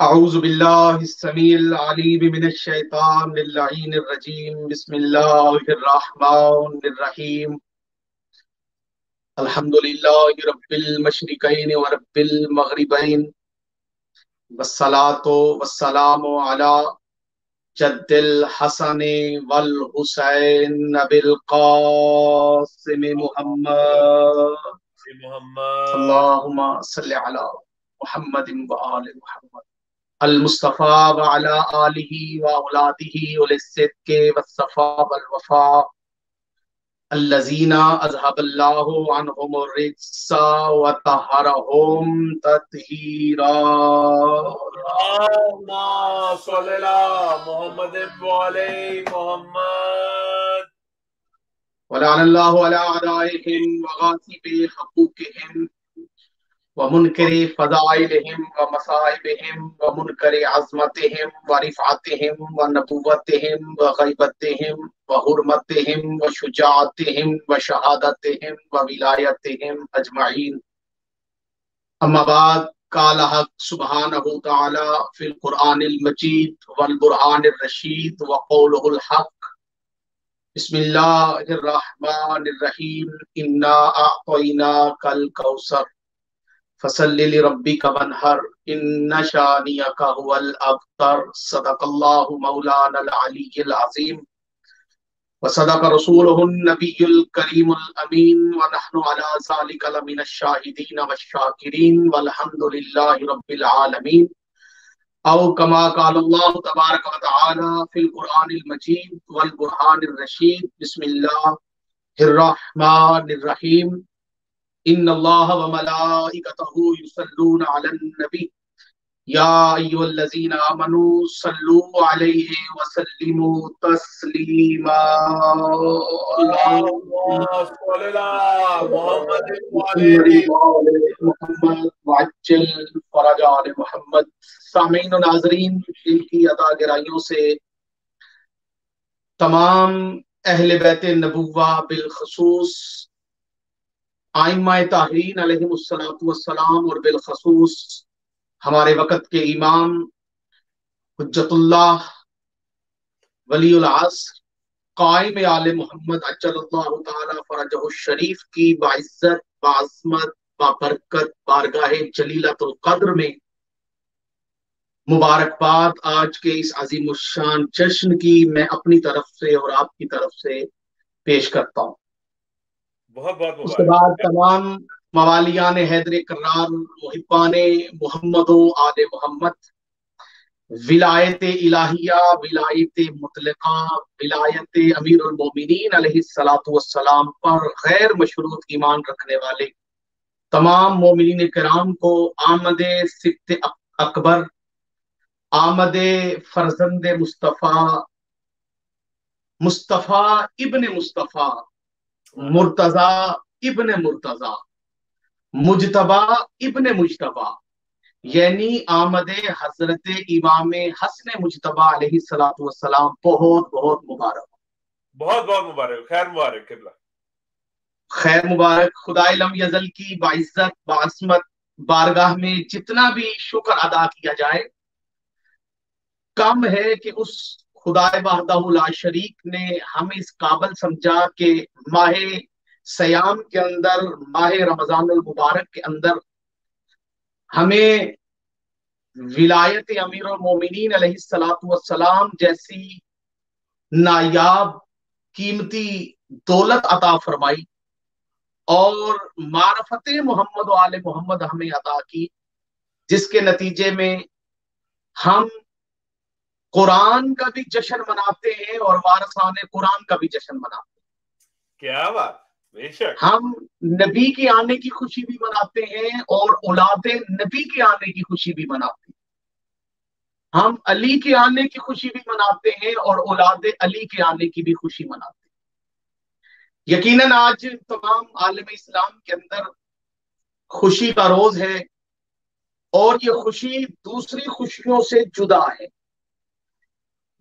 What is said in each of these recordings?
اعوذ باللہ السمیع العلیم من الشیطان اللعین الرجیم بسم اللہ الرحمن الرحیم الحمدللہ رب المشرقین ورب المغربین والصلاة والسلام علی جد الحسن والحسین بالقاسم محمد اللہم صلی علی محمد وآل محمد المصطفیٰ وعلی آلہ واولادہ وللصدق والصفاء والوفاء الذین اذهب اللہ عنہم الرجس وطہرہم تطہیرا اللہم صلی علی محمد وعلی محمد ولعن اللہ علی اعدائہم وغاصب حقوقہم ومنکر فضائلہم ومصائبہم ومنکر عظمتہم ورفعتہم ونبوتہم وغیبتہم وحرمتہم وشجاعتہم وشہادتہم وولایتہم اجمعین اما بعد قال حق سبحانہ تعالی فی القرآن المجید والبرہان الرشید وقولہ الحق بسم اللہ الرحمن الرحیم انا اعطیناک الکوثر فصلی لربک وانحر ان شانئک هو الابتر صدق اللہ مولانا العلی العظیم وصدق رسولہ النبی الکریم الامین ونحن علی ذلک لمن الشاہدین والشاکرین والحمد للہ رب العالمین او کما قال اللہ تبارک وتعالی فی القرآن المجید والبرہان الرشید بسم اللہ الرحمن الرحیم ان اللہ وملائکتہ یصلون علی النبی یا ایھا الذین آمنوا صلوا علیہ وسلموا تسلیما اللہم صلی علی محمد وعلی محمد وعجل فرج آل محمد۔ سامعین و ناظرین، دل کی عطا گرائیوں سے تمام اہل بیت نبوہ بالخصوص ائمہ طاہرین علیہم السلام اور بالخصوص ہمارے وقت کے امام حجت اللہ ولی العصر قائم آل محمد عجل اللہ تعالی فرجہ الشریف کی باعزت باعظمت بابرکت بارگاہ جلیلۃ القدر میں مبارکباد آج کے اس عظیم الشان جشن کی میں اپنی طرف سے اور آپ کی طرف سے پیش کرتا ہوں۔ بہت بہت اس کے مبارک۔ بعد تمام موالیان حیدر کرار، محبان محمد و آل محمد، ولایت الہیہ، ولایت مطلقہ، ولایت امیر المومنین علیہ السلام پر غیر مشروط ایمان رکھنے والے تمام مومنین کرام کو آمد سبت اکبر، آمد فرزند مصطفیٰ، مصطفیٰ ابن مصطفیٰ، مرتضی ابن مرتضی، مجتبی ابن مجتبی، یعنی آمد حضرت امام حسن مجتبی علیہ السلام بہت بہت مبارک، بہت بہت مبارک، خیر مبارک قبلہ، خیر مبارک۔ خدائے لم یزل کی باعزت باعظمت بارگاہ میں جتنا بھی شکر ادا کیا جائے کم ہے کہ اس خدائے وحدہ لا شریک نے ہمیں اس قابل سمجھا کہ ماہ سیام کے اندر، ماہ رمضان المبارک کے اندر ہمیں ولایت امیر المومنین علیہ السلام جیسی نایاب قیمتی دولت عطا فرمائی اور معرفت محمد و آل محمد ہمیں عطا کی، جس کے نتیجے میں ہم قرآن کا بھی جشن مناتے ہیں اور وارثان قرآن کا بھی جشن مناتے ہیں۔ کیا بات، بے شک۔ ہم نبی کے آنے کی خوشی بھی مناتے ہیں اور اولاد نبی کے آنے کی خوشی بھی مناتے ہیں، ہم علی کے آنے کی خوشی بھی مناتے ہیں اور اولاد علی کے آنے کی بھی خوشی مناتے ہیں۔ یقیناً آج تمام عالم اسلام کے اندر خوشی کا روز ہے اور یہ خوشی دوسری خوشیوں سے جدا ہے۔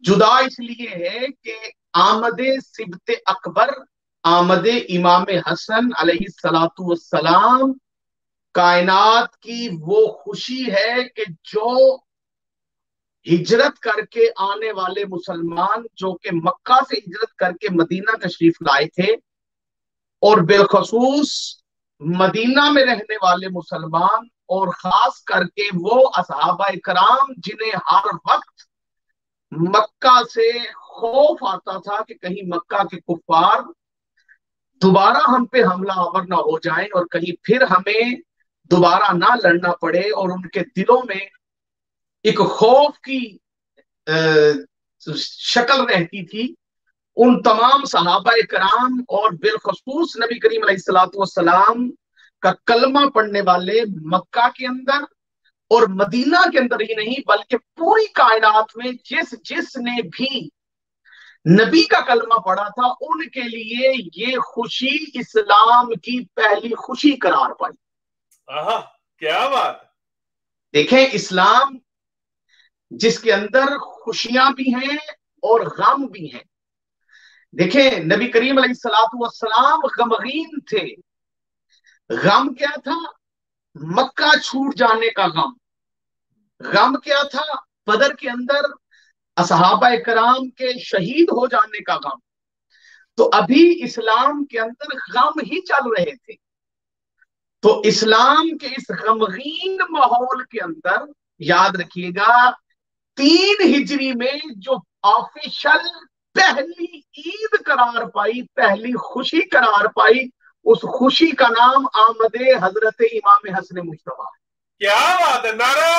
جدا اس لیے ہے کہ آمد سبت اکبر، آمد امام حسن علیہ السلام کائنات کی وہ خوشی ہے کہ جو ہجرت کر کے آنے والے مسلمان جو کہ مکہ سے ہجرت کر کے مدینہ تشریف لائے تھے، اور بالخصوص مدینہ میں رہنے والے مسلمان، اور خاص کر کے وہ اصحابہ کرام جنہیں ہر وقت مکہ سے خوف آتا تھا کہ کہیں مکہ کے کفار دوبارہ ہم پہ حملہ آور نہ ہو جائیں اور کہیں پھر ہمیں دوبارہ نہ لڑنا پڑے، اور ان کے دلوں میں ایک خوف کی شکل رہتی تھی، ان تمام صحابہ کرام اور بالخصوص نبی کریم علیہ الصلوۃ والسلام کا کلمہ پڑھنے والے مکہ کے اندر اور مدینہ کے اندر ہی نہیں بلکہ پوری کائنات میں جس نے بھی نبی کا کلمہ پڑھا تھا، ان کے لیے یہ خوشی اسلام کی پہلی خوشی قرار پائی۔ کیا بات! دیکھیں، اسلام جس کے اندر خوشیاں بھی ہیں اور غم بھی ہیں۔ دیکھیں، نبی کریم علیہ الصلوۃ والسلام غمگین تھے۔ غم کیا تھا؟ مکہ چھوٹ جانے کا غم۔ غم کیا تھا؟ بدر کے اندر اصحابہ کرام کے شہید ہو جانے کا غم۔ تو ابھی اسلام کے اندر غم ہی چل رہے تھے۔ تو اسلام کے اس غمگین ماحول کے اندر یاد رکھیے گا، 3 ہجری میں جو آفیشل پہلی عید قرار پائی، پہلی خوشی قرار پائی، اس خوشی کا نام آمد حضرت امام حسن مجتبیٰ۔ کیا بات ہے! نعرہ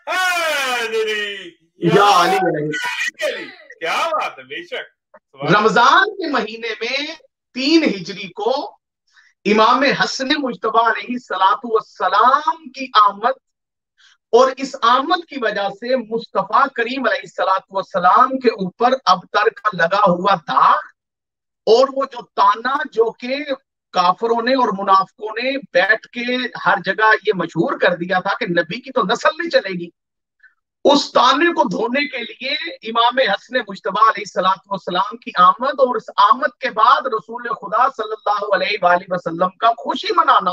حیدری یا علی! کیا بات ہے! بے شک رمضان کے مہینے میں 3 ہجری کو امام حسن مجتبیٰ علیہ الصلوۃ والسلام کی آمد، اور اس آمد کی وجہ سے مصطفیٰ کریم علیہ الصلوۃ والسلام کے اوپر ابتر کا لگا ہوا داغ، اور وہ جو تانا جو کہ کافروں نے اور منافقوں نے بیٹھ کے ہر جگہ یہ مشہور کر دیا تھا کہ نبی کی تو نسل نہیں چلے گی، اس تانے کو دھونے کے لیے امام حسن مجتبیٰ علیہ الصلوۃ والسلام کی آمد، اور اس آمد کے بعد رسول خدا صلی اللہ علیہ وآلہ وسلم کا خوشی منانا،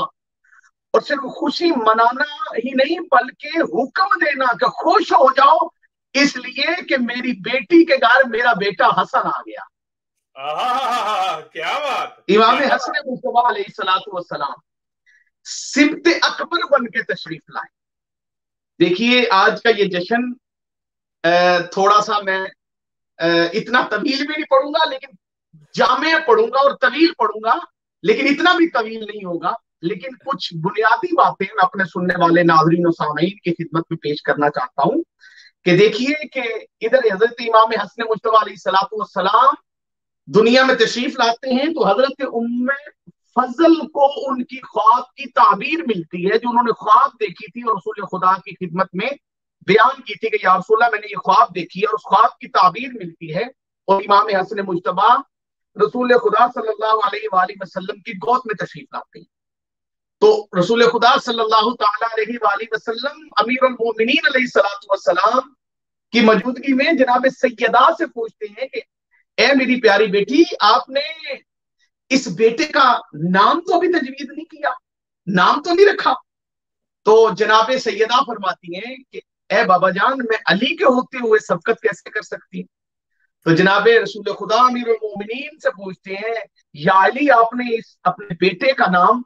اور صرف خوشی منانا ہی نہیں بلکہ حکم دینا کہ خوش ہو جاؤ اس لیے کہ میری بیٹی کے گھر میرا بیٹا حسن آ گیا۔ کیا بات! امام حسن مجتبیٰ علیہ الصلوۃ والسلام سبط اکبر بن کے تشریف لائے۔ دیکھیے، آج کا یہ جشن تھوڑا سا میں اتنا طویل بھی نہیں پڑھوں گا، لیکن جامع پڑھوں گا اور طویل پڑھوں گا، لیکن اتنا بھی طویل نہیں ہوگا، لیکن کچھ بنیادی باتیں میں اپنے سننے والے ناظرین و سامعین کی خدمت میں پیش کرنا چاہتا ہوں کہ دیکھیے کہ ادھر حضرت امام حسن مجتبیٰ علیہ الصلوۃ والسلام دنیا میں تشریف لاتے ہیں تو حضرت ام فضل کو ان کی خواب کی تعبیر ملتی ہے، جو انہوں نے خواب دیکھی تھی اور رسول خدا کی خدمت میں بیان کی تھی کہ یا رسول اللہ میں نے یہ خواب دیکھی ہے، اور اس خواب کی تعبیر ملتی ہے، اور امام حسن مجتبیٰ رسول خدا صلی اللہ علیہ وآلہ وسلم کی گود میں تشریف لاتے ہیں۔ تو رسول خدا صلی اللہ تعالی علیہ وآلہ وسلم امیر المومنین علیہ الصلوۃ والسلام کی موجودگی میں جناب سیدہ سے پوچھتے ہیں کہ اے میری پیاری بیٹی، آپ نے اس بیٹے کا نام تو ابھی تجویز نہیں کیا، نام تو نہیں رکھا؟ تو جناب سیدہ فرماتی ہیں کہ اے بابا جان، میں علی کے ہوتے ہوئے سبقت کیسے کر سکتی؟ تو جناب رسول خدا امیر المومنین سے پوچھتے ہیں یا علی، آپ نے اس اپنے بیٹے کا نام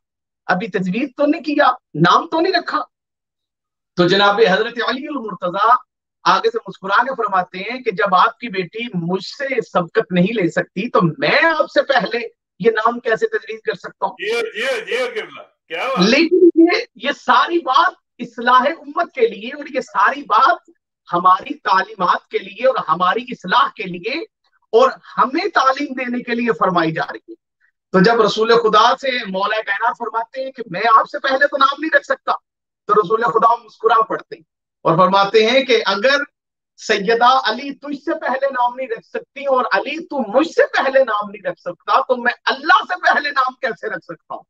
ابھی تجویز تو نہیں کیا، نام تو نہیں رکھا؟ تو جناب حضرت علی المرتضیٰ آگے سے مسکرا کے فرماتے ہیں کہ جب آپ کی بیٹی مجھ سے سبقت نہیں لے سکتی تو میں آپ سے پہلے یہ نام کیسے تجویز کر سکتا ہوں؟ لیکن یہ ساری بات اصلاح امت کے لیے، اور یہ ساری بات ہماری تعلیمات کے لیے اور ہماری اصلاح کے لیے اور ہمیں تعلیم دینے کے لیے فرمائی جا رہی ہے۔ تو جب رسول خدا سے مولا کائنات فرماتے ہیں کہ میں آپ سے پہلے تو نام نہیں رکھ سکتا، تو رسول خدا مسکرا پڑتے ہیں اور فرماتے ہیں کہ اگر سیدہ علی تجھ سے پہلے نام نہیں رکھ سکتی اور علی تو مجھ سے پہلے نام نہیں رکھ سکتا تو میں اللہ سے پہلے نام کیسے رکھ سکتا ہوں؟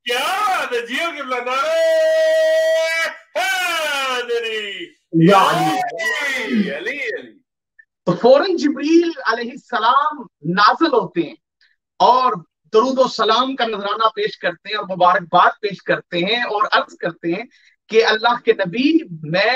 تو فوراً جبریل علیہ السلام نازل ہوتے ہیں اور درود و سلام کا نذرانہ پیش کرتے ہیں اور مبارکباد پیش کرتے ہیں اور عرض کرتے ہیں کہ اللہ کے نبی، میں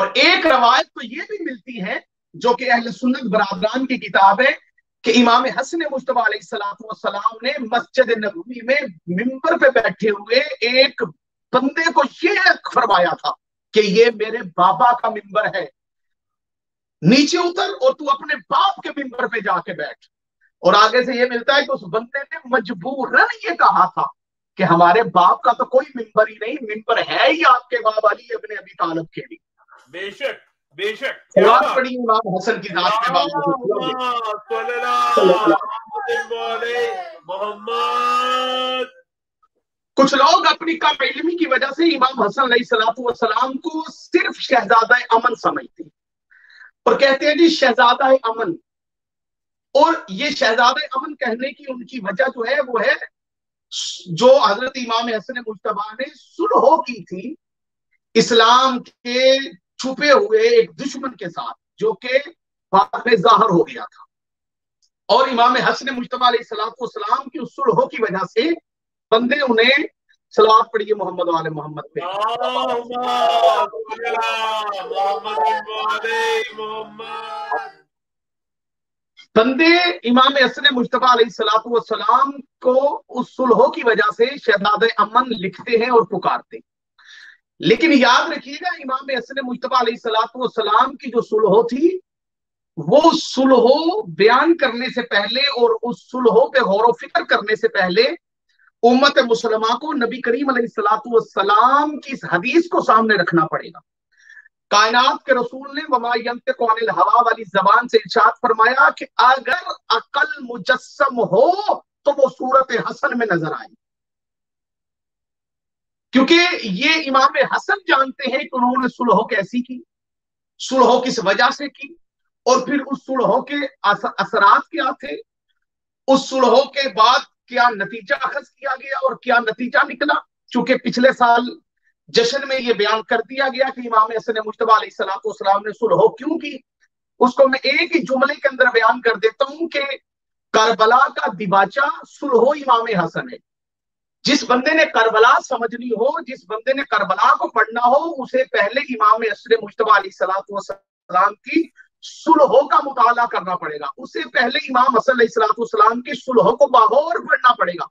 اور ایک روایت تو یہ بھی ملتی ہے جو کہ اہل سنت برادران کی کتاب ہے کہ امام حسن مجتبی علیہ السلام نے مسجد نبوی میں ممبر پہ بیٹھے ہوئے ایک بندے کو یہ فرمایا تھا کہ یہ میرے بابا کا ممبر ہے، نیچے اتر اور تو اپنے باپ کے ممبر پہ جا کے بیٹھ. اور آگے سے یہ ملتا ہے کہ اس بندے نے مجبوراً یہ کہا تھا کہ ہمارے باپ کا تو کوئی ممبر ہی نہیں، ممبر ہے ہی آپ کے باب علی ابن ابی طالب کے لیے. بے شک بے شک. سلام پڑھی امام حسن کی ذات پہ محمد. کچھ لوگ اپنی کم علمی کی وجہ سے امام حسن علیہ السلام کو صرف شہزادہ امن سمجھتے ہیں اور کہتے ہیں جی شہزادہ امن. اور یہ شہزادہ امن کہنے کی ان کی وجہ جو ہے وہ ہے جو حضرت امام حسن مجتبی نے صلح کی تھی اسلام کے چھپے ہوئے ایک دشمن کے ساتھ جو کہ بعد میں ظاہر ہو گیا تھا. اور امام حسن مجتبی علیہ السلام کی اس صلح کی وجہ سے بندے انہیں صلوات پڑھیے محمد والے محمد پہ. بندے امام حسن مجتبی علیہ السلام کو اس صلح کی وجہ سے شہزادہ امن لکھتے ہیں اور پکارتے ہیں. لیکن یاد رکھیے گا امام حسن مجتبی علیہ السلام کی جو صلح تھی وہ صلح بیان کرنے سے پہلے اور اس صلح پہ غور و فکر کرنے سے پہلے امت مسلمہ کو نبی کریم علیہ السلام کی اس حدیث کو سامنے رکھنا پڑے گا. کائنات کے رسول نے وما ینطق عن الہوا والی زبان سے ارشاد فرمایا کہ اگر عقل مجسم ہو تو وہ صورت حسن میں نظر آئے. کیونکہ یہ امام حسن جانتے ہیں کہ انہوں نے صلح کیسی کی، صلح کس وجہ سے کی، اور پھر اس صلح کے اثرات کیا تھے، اس صلح کے بعد کیا نتیجہ اخذ کیا گیا اور کیا نتیجہ نکلا. چونکہ پچھلے سال جشن میں یہ بیان کر دیا گیا کہ امام حسن مجتبی علیہ السلام نے صلح کیوں کی. اس کو میں ایک ہی جملے کے اندر بیان کر دیتا ہوں کہ کربلا کا دباچہ صلح امام حسن ہے. جس بندے نے کربلا سمجھنی ہو، جس بندے نے کربلا کو پڑھنا ہو، اسے پہلے امام حسن مجتبی علیہ السلام کی صلح کا مطالعہ کرنا پڑے گا. اس سے پہلے امام حسن علیہ السلام کی صلح کو باغور پڑھنا پڑے گا،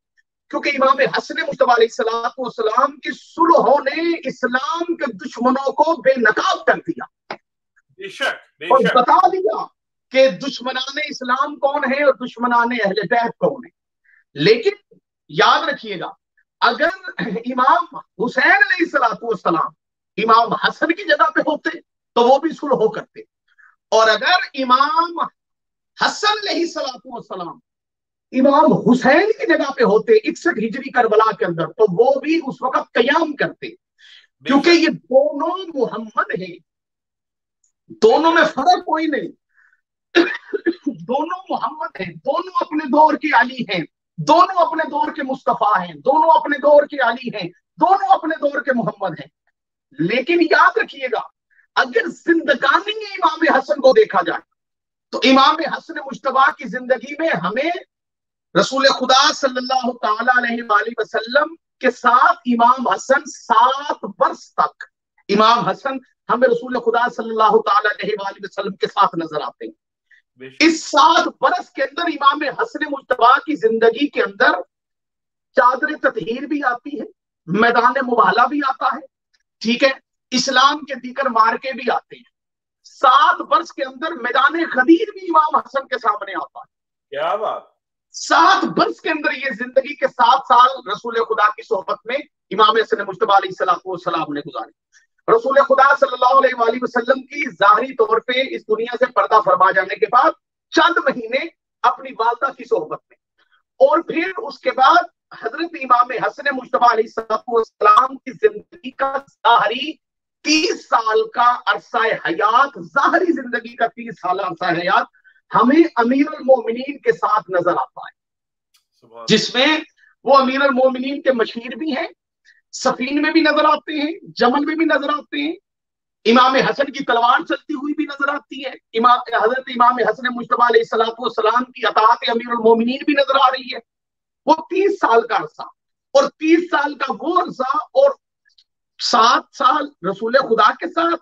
کیونکہ امام حسن مجتبی علیہ السلام کی صلحوں نے اسلام کے دشمنوں کو بے نقاب کر دیا اور بتا دیا کہ دشمنان اسلام کون ہیں اور دشمنان اہل بیت کون ہیں. لیکن یاد رکھیے گا اگر امام حسین علیہ السلام امام حسن کی جگہ پہ ہوتے تو وہ بھی صلح کرتے، اور اگر امام حسن علیہ السلام امام حسین کی جگہ پہ ہوتے 61 ہجری کربلا کے اندر تو وہ بھی اس وقت قیام کرتے. کیونکہ یہ دونوں محمد ہیں، دونوں میں فرق کوئی نہیں، دونوں محمد ہیں، دونوں اپنے دور کے علی ہیں، دونوں اپنے دور کے مصطفیٰ ہیں، دونوں اپنے دور کے علی ہیں، دونوں اپنے دور کے محمد ہیں. لیکن یاد رکھیے گا اگر زندگانی امام حسن کو دیکھا جائے تو امام حسن مجتبی کی زندگی میں ہمیں رسول خدا صلی اللہ تعالی علیہ وآلہ وسلم کے ساتھ امام حسن 7 برس تک امام حسن ہمیں رسول خدا صلی اللہ تعالی علیہ وآلہ وسلم کے ساتھ نظر آتے ہیں. اس 7 برس کے اندر امام حسن مجتبی کی زندگی کے اندر چادر تطہیر بھی آتی ہے، میدان مباہلہ بھی آتا ہے، ٹھیک ہے، اسلام کے دیگر مارکے بھی آتے ہیں. 7 برس کے اندر میدان غدیر بھی امام حسن کے سامنے آتا ہے. کیا بات. 7 برس کے اندر یہ زندگی کے 7 سال رسول خدا کی صحبت میں امام حسن مجتبی علیہ السلام نے گزارے. رسول خدا صلی اللہ علیہ وآلہ وسلم کی ظاہری طور پہ اس دنیا سے پردہ فرما جانے کے بعد چند مہینے اپنی والدہ کی صحبت میں، اور پھر اس کے بعد حضرت امام حسن مجتبی علیہ السلام کی زندگی کا ظاہری 30 سال کا عرصہ حیات، ظاہری زندگی کا 30 سال عرصہ حیات ہمیں امیر المومنین کے ساتھ نظر آتا ہے، جس میں وہ امیر المومنین کے مشیر بھی ہیں، سفین میں بھی نظر آتے ہیں، جمل میں بھی نظر آتے ہیں، امام حسن کی تلوار چلتی ہوئی بھی نظر آتی ہے، حضرت امام حسن مجتبی علیہ السلام کی اطاعت امیر المومنین بھی نظر آ رہی ہے. وہ 30 سال کا عرصہ، اور 30 سال کا وہ عرصہ، اور 7 سال رسول خدا کے ساتھ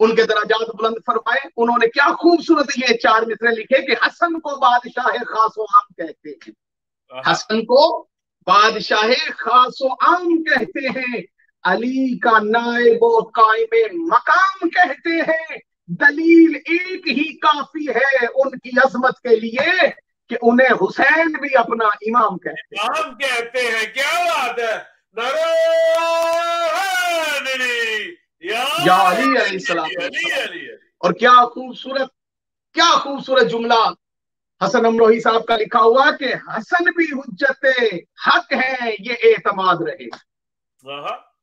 ان کے درجات بلند فرمائے. انہوں نے کیا خوبصورت یہ 4 مصرے لکھے کہ حسن کو بادشاہ خاص و عام کہتے ہیں. حسن کو بادشاہ خاص و عام کہتے ہیں. علی کا نائب و قائم مقام کہتے ہیں. دلیل ایک ہی کافی ہے ان کی عظمت کے لیے کہ انہیں حسین بھی اپنا امام کہتے ہیں. کیا بات ہے. یا علی علیہ السلام. اور کیا خوبصورت جملہ حسن امروہی صاحب کا لکھا ہوا کہ حسن بھی حجت حق ہے یہ اعتماد رہے.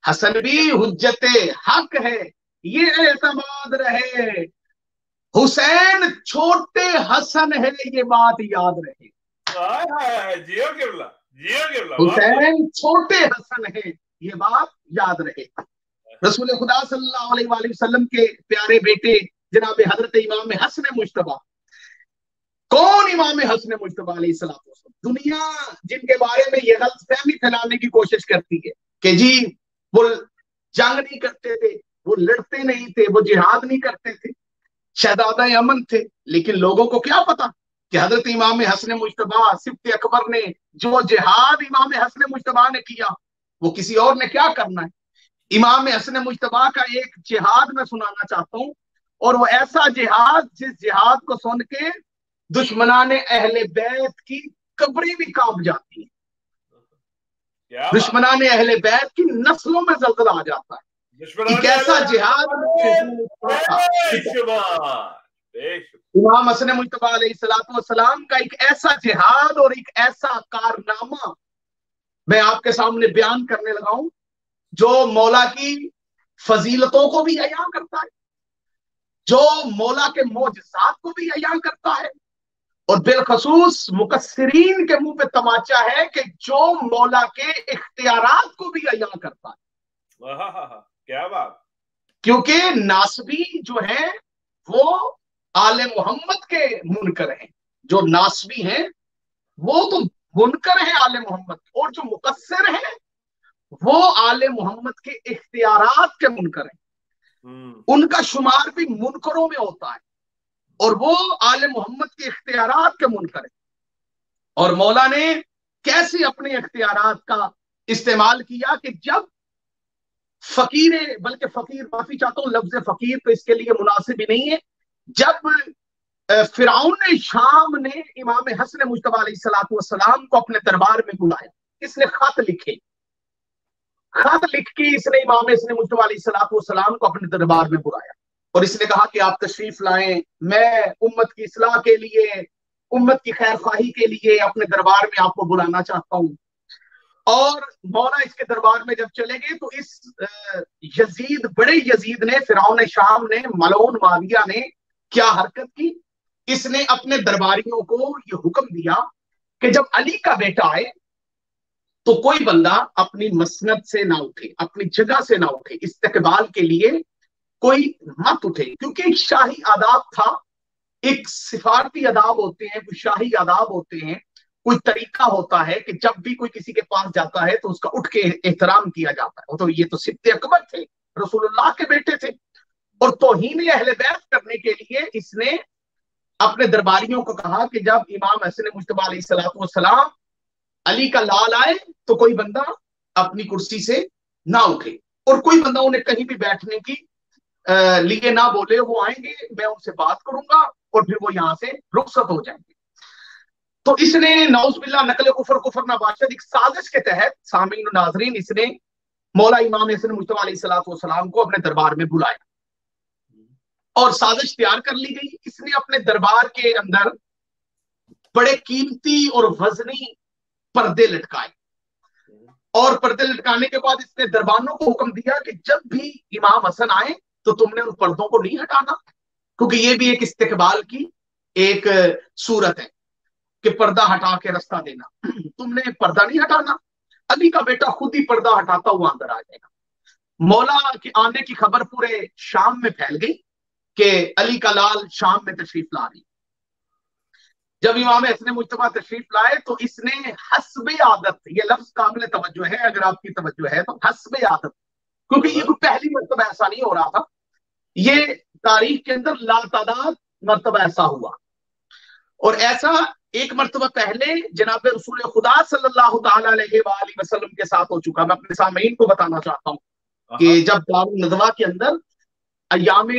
حسن بھی حجت حق ہے یہ اعتماد رہے. حسین چھوٹے حسن ہے یہ بات یاد رہے. حسین چھوٹے حسن ہے یہ بات یاد رہے. رسول خدا صلی اللہ علیہ وآلہ وسلم کے پیارے بیٹے جناب حضرت امام حسن مجتبیٰ. کون امام حسن مجتبیٰ علیہ السلام؟ دنیا جن کے بارے میں یہ غلط فہمی پھیلانے کی کوشش کرتی ہے کہ جی وہ جنگ نہیں کرتے تھے، وہ لڑتے نہیں تھے، وہ جہاد نہیں کرتے تھے، شہزادہ امن تھے. لیکن لوگوں کو کیا پتا کہ حضرت امام حسن مجتبیٰ سبط اکبر نے جو جہاد امام حسن مجتبیٰ نے کیا وہ کسی اور نے کیا کرنا ہے. امام حسن مجتبیٰ کا ایک جہاد میں سنانا چاہتا ہوں، اور وہ ایسا جہاد جس جہاد کو سن کے دشمنان اہل بیت کی قبریں بھی کانپ جاتی ہیں. دشمنان اہل بیت کی نسلوں میں زلزلہ آ جاتا ہے. ایک ایسا جہاد امام حسن مجتبیٰ علیہ السلام کا ایک ایسا جہاد اور ایک ایسا کارنامہ میں آپ کے سامنے بیان کرنے لگا ہوں جو مولا کی فضیلتوں کو بھی عیاں کرتا ہے، جو مولا کے معجزات کو بھی عیاں کرتا ہے، اور بالخصوص مقصرین کے منہ پہ تماچا ہے کہ جو مولا کے اختیارات کو بھی عیاں کرتا ہے. کیا بات. کیونکہ ناسبی جو ہیں وہ آل محمد کے منکر ہیں. جو ناسبی ہیں وہ تو منکر ہیں آل محمد، اور جو مقصر ہیں وہ آل محمد کے اختیارات کے منکر ہیں. ان کا شمار بھی منکروں میں ہوتا ہے، اور وہ آل محمد کے اختیارات کے منکر ہیں. اور مولا نے کیسے اپنے اختیارات کا استعمال کیا کہ جب فقیر، بلکہ فقیر معافی چاہتا ہوں لفظ فقیر تو اس کے لیے مناسب ہی نہیں ہے، جب فرعون شام نے امام حسن مجتبیٰ علیہ السلام کو اپنے دربار میں بلایا، اس نے خط لکھ کے اس نے امام حسن مجتبیٰ علیہ السلام کو اپنے دربار میں بلایا، اور اس نے کہا کہ آپ تشریف لائیں، میں امت کی اصلاح کے لیے، امت کی خیر خواہی کے لیے اپنے دربار میں آپ کو بلانا چاہتا ہوں. اور مولا اس کے دربار میں جب چلے گئے تو اس بڑے یزید نے، فرعون شام نے، ملعون معاویہ نے کیا حرکت کی. اس نے اپنے درباریوں کو یہ حکم دیا کہ جب علی کا بیٹا آئے تو کوئی بندہ اپنی مسند سے نہ اٹھے، اپنی جگہ سے نہ اٹھے، استقبال کے لیے کوئی مت اٹھے. کیونکہ ایک شاہی آداب تھا، ایک سفارتی آداب ہوتے ہیں، کوئی شاہی آداب ہوتے ہیں، کوئی طریقہ ہوتا ہے کہ جب بھی کوئی کسی کے پاس جاتا ہے تو اس کا اٹھ کے احترام کیا جاتا ہے. تو یہ تو سبط اکبر تھے، رسول اللہ کے بیٹے تھے، اور توہین اہل بیت کرنے کے لیے اس نے اپنے درباریوں کو کہا کہ جب امام حسن مجتبیٰ علیہ السلام علی کا لال آئے تو کوئی بندہ اپنی کرسی سے نہ اٹھے، اور کوئی بندہ انہیں کہیں بھی بیٹھنے کی لیے نہ بولے. وہ آئیں گے، میں ان سے بات کروں گا، اور پھر وہ یہاں سے رخصت ہو جائیں گے. تو اس نے نعوذ باللہ نقل کفر نہ باشد ایک سازش کے تحت، سامعین و ناظرین، اس نے مولا امام حسن مجتبیٰ علیہ السلام کو اپنے دربار میں بلایا، اور سازش تیار کر لی گئی. اس نے اپنے دربار کے اندر بڑے قیمتی اور وزنی پردے لٹکائے، اور پردے لٹکانے کے بعد اس نے دربانوں کو حکم دیا کہ جب بھی امام حسن آئے تو تم نے ان پردوں کو نہیں ہٹانا، کیونکہ یہ بھی ایک استقبال کی ایک صورت ہے کہ پردہ ہٹا کے رستہ دینا. تم نے پردہ نہیں ہٹانا. علی کا بیٹا خود ہی پردہ ہٹاتا ہوا اندر آ جائے گا. مولا کے آنے کی خبر پورے شام میں پھیل گئی کہ علی کا لال شام میں تشریف لا رہی. جب امام حسن مجتبیٰ تشریف لائے تو اس نے حسب عادت، یہ لفظ قابل توجہ ہے اگر آپ کی توجہ ہے تو، حسب عادت، کیونکہ یہ کوئی پہلی مرتبہ ایسا نہیں ہو رہا تھا یہ تاریخ کے اندر لاتعداد مرتبہ ایسا ہوا. اور ایسا ایک مرتبہ پہلے جناب رسول خدا صلی اللہ تعالی علیہ وآلہ وسلم کے ساتھ ہو چکا. میں اپنے سامعین کو بتانا چاہتا ہوں کہ جب دار الندوہ کے اندر ایام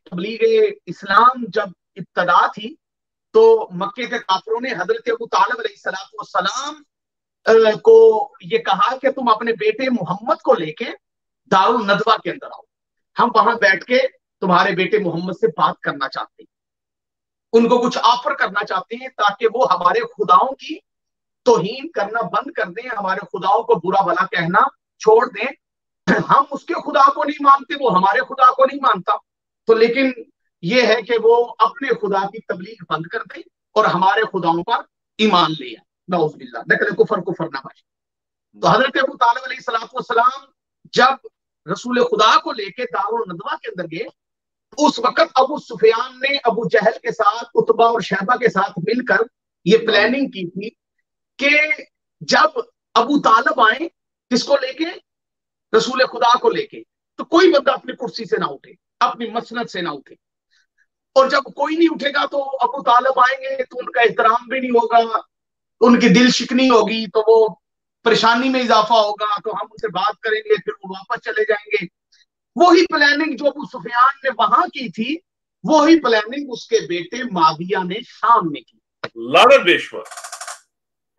تبلیغ اسلام جب ابتدا تھی تو مکے کے کافروں نے حضرت ابو طالب علیہ السلام کو یہ کہا کہ تم اپنے بیٹے محمد کو لے کے دار الندوہ کے اندر آؤ, ہم وہاں بیٹھ کے تمہارے بیٹے محمد سے بات کرنا چاہتے ہیں, ان کو کچھ آفر کرنا چاہتے ہیں تاکہ وہ ہمارے خداؤں کی توہین کرنا بند کر دیں, ہمارے خداؤں کو برا بھلا کہنا چھوڑ دیں. ہم اس کے خدا کو نہیں مانتے, وہ ہمارے خدا کو نہیں مانتا, تو لیکن یہ ہے کہ وہ اپنے خدا کی تبلیغ بند کر دیں اور ہمارے خداؤں پر ایمان لے آئے. نعوذ باللہ, نقل کفر نہ بچے. تو حضرت ابو طالب علیہ السلام جب رسول خدا کو لے کے دار الندوہ کے اندر گئے, اس وقت ابو سفیان نے ابو جہل کے ساتھ عتبہ اور شیبہ کے ساتھ مل کر یہ پلاننگ کی تھی کہ جب ابو طالب آئے کس کو لے کے, رسول خدا کو لے کے, تو کوئی بندہ اپنی کرسی سے نہ اٹھے, اپنی مسند سے نہ اٹھے, اور جب کوئی نہیں اٹھے گا تو ابو طالب آئیں گے تو ان کا احترام بھی نہیں ہوگا, ان کی دل شکنی ہوگی, تو وہ پریشانی میں اضافہ ہوگا, تو ہم ان سے بات کریں گے پھر وہ واپس چلے جائیں گے. وہی پلاننگ جو ابو سفیان نے وہاں کی تھی, وہی پلاننگ اس کے بیٹے معاویہ نے شام میں کی. لعنت بیشور.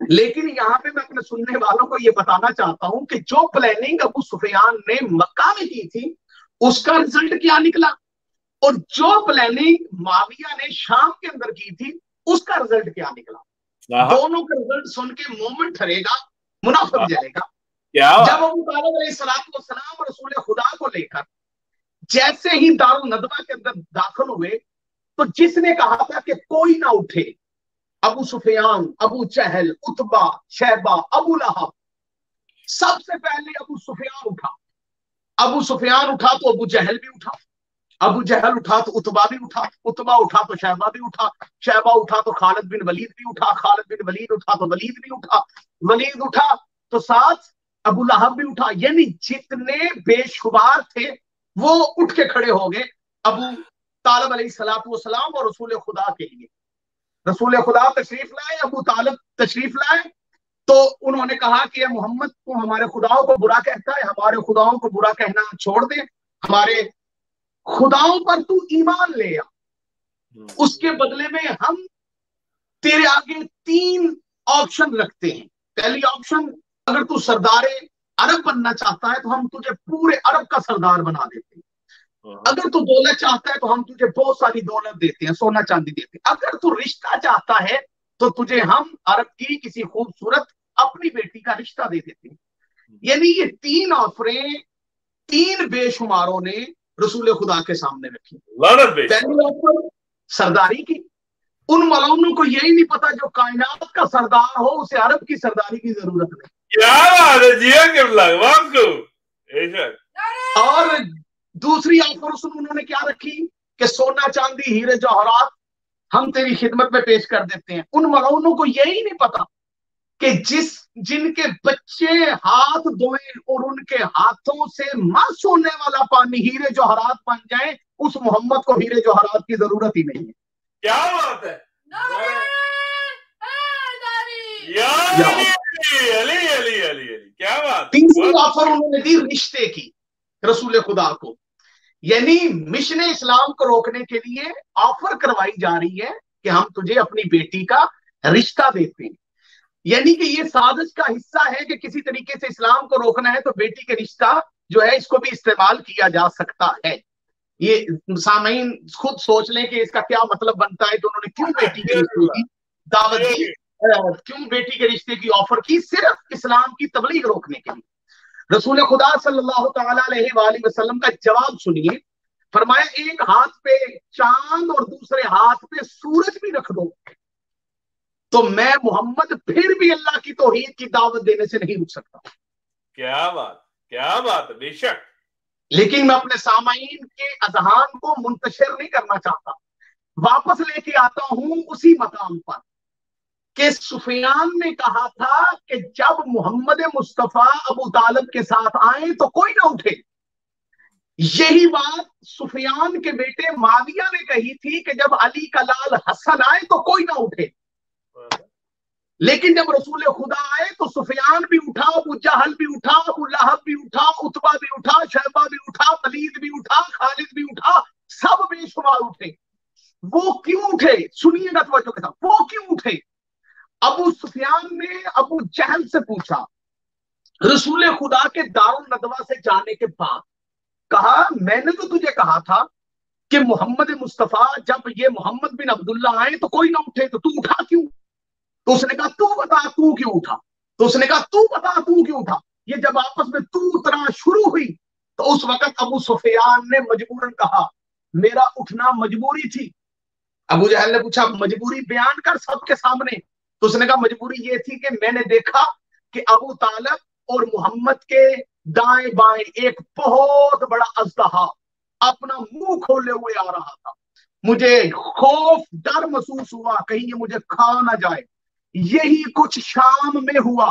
لیکن یہاں پہ میں اپنے سننے والوں کو یہ بتانا چاہتا ہوں کہ جو پلاننگ ابو سفیان نے مکہ میں کی تھی اس کا رزلٹ کیا نکلا, اور جو پلاننگ معاویہ نے شام کے اندر کی تھی اس کا رزلٹ کیا نکلا. دونوں کا رزلٹ سن کے مومنٹ ٹھرے گا, منافق جلے گا. جب ابو طالب علیہ السلام رسول خدا کو لے کر جیسے ہی دار الندوہ کے اندر داخل ہوئے تو جس نے کہا تھا کہ کوئی نہ اٹھے, ابو سفیان, ابو جہل, عتبہ, شیبہ, ابو لہب, سب سے پہلے ابو سفیان اٹھا. ابو سفیان اٹھا تو ابو جہل بھی اٹھا, ابو جہل اٹھا تو عتبہ بھی اٹھا, عتبہ اٹھا تو شیبہ بھی اٹھا, شیبہ اٹھا تو خالد بن ولید بھی اٹھا, خالد بن ولید اٹھا تو ولید بھی اٹھا, ولید اٹھا تو ساتھ ابو لہب بھی اٹھا. یعنی جتنے بے شمار تھے وہ اٹھ کے کھڑے ہو گئے ابو طالب علیہ السلام اور رسول خدا کے لیے. رسول خدا تشریف لائے, ابو طالب تشریف لائے, تو انہوں نے کہا کہ محمد تو ہمارے خداؤں کو برا کہتا ہے, ہمارے خداؤں کو برا کہنا چھوڑ دے, ہمارے خداؤں پر تو ایمان لے آ, اس کے بدلے میں ہم تیرے آگے 3 آپشن رکھتے ہیں. پہلی آپشن, اگر تو سردار عرب بننا چاہتا ہے تو ہم تجھے پورے عرب کا سردار بنا دیتے ہیں. اگر تو دولت چاہتا ہے تو ہم تجھے بہت ساری دولت دیتے ہیں, سونا چاندی دیتے ہیں. اگر تو رشتہ چاہتا ہے تو تجھے ہم عرب کی کسی خوبصورت اپنی بیٹی کا رشتہ دے دیتے ہیں. یعنی یہ 3 آفریں 3 بے شماروں نے رسول خدا کے سامنے رکھی. پہلی آفر سرداری کی. ان ملعونوں کو یہی نہیں پتا جو کائنات کا سردار ہو اسے عرب کی سرداری کی ضرورت نہیں. اور دوسری آفر انہوں نے کیا رکھی کہ سونا چاندی ہیرے جواہرات ہم تیری خدمت میں پیش کر دیتے ہیں. ان ملعونوں کو یہی نہیں پتا کہ جن کے بچے ہاتھ دھوئیں اور ان کے ہاتھوں سے مس ہونے والا پانی ہیرے جواہرات بن جائیں, اس محمد کو ہیرے جواہرات کی ضرورت ہی نہیں ہے. کیا بات ہے. کیا بات. تیسری آفر انہوں نے دی رشتے کی رسول خدا کو. یعنی مشن اسلام کو روکنے کے لیے آفر کروائی جا رہی ہے کہ ہم تجھے اپنی بیٹی کا رشتہ دیتے ہیں. یعنی کہ یہ سازش کا حصہ ہے کہ کسی طریقے سے اسلام کو روکنا ہے تو بیٹی کے رشتہ جو ہے اس کو بھی استعمال کیا جا سکتا ہے. یہ سامعین خود سوچ لیں کہ اس کا کیا مطلب بنتا ہے. تو انہوں نے کیوں بیٹی کے رشتے کی دعوت دی, کیوں بیٹی کے رشتے کی آفر کی, صرف اسلام کی تبلیغ روکنے کے لیے. رسول خدا صلی اللہ تعالی علیہ وآلہ وسلم کا جواب سنیے. فرمایا ایک ہاتھ پہ چاند اور دوسرے ہاتھ پہ سورج بھی رکھ دو تو میں محمد پھر بھی اللہ کی توحید کی دعوت دینے سے نہیں رک سکتا. کیا بات, کیا بات. بے شک. لیکن میں اپنے سامعین کے اذہان کو منتشر نہیں کرنا چاہتا. واپس لے کے آتا ہوں اسی مقام پر کہ سفیان نے کہا تھا کہ جب محمد مصطفیٰ ابو طالب کے ساتھ آئیں تو کوئی نہ اٹھے. یہی بات سفیان کے بیٹے معاویہ نے کہی تھی کہ جب علی کا لال حسن آئے تو کوئی نہ اٹھے، لیکن جب رسول خدا آئے تو سفیان بھی اٹھا، ابو جہل بھی اٹھا، ابو لہب بھی اٹھا، عتبہ بھی اٹھا، شیبہ بھی اٹھا، ولید بھی اٹھا، خالد بھی اٹھا، سب بے شمار اٹھے۔ وہ کیوں اٹھے؟ سنیے گا توجہ کے ساتھ، وہ کیوں اٹھے؟ ابو سفیان نے ابو جہل سے پوچھا رسول خدا کے دارالندوہ سے جانے کے بعد، کہا میں نے تو تجھے کہا تھا کہ محمد مصطفیٰ جب یہ محمد بن عبداللہ آئے تو کوئی نہ اٹھے، تو تو اٹھا کیوں؟ تو اس نے کہا تو بتا تو کیوں اٹھا؟ تو اس نے کہا تو بتا تو کیوں اٹھا؟ یہ جب آپس میں تو ترا شروع ہوئی تو اس وقت ابو سفیان نے مجبوراً کہا میرا اٹھنا مجبوری تھی۔ ابو جہل نے پوچھا مجبوری بیان کر سب کے سامنے، تو اس نے کہا مجبوری یہ تھی کہ میں نے دیکھا کہ ابو طالب اور محمد کے دائیں بائیں ایک بہت بڑا اژدہا اپنا منہ کھولے ہوئے آ رہا تھا، مجھے خوف ڈر محسوس ہوا کہیں یہ مجھے کھا نہ جائے۔ یہی کچھ شام میں ہوا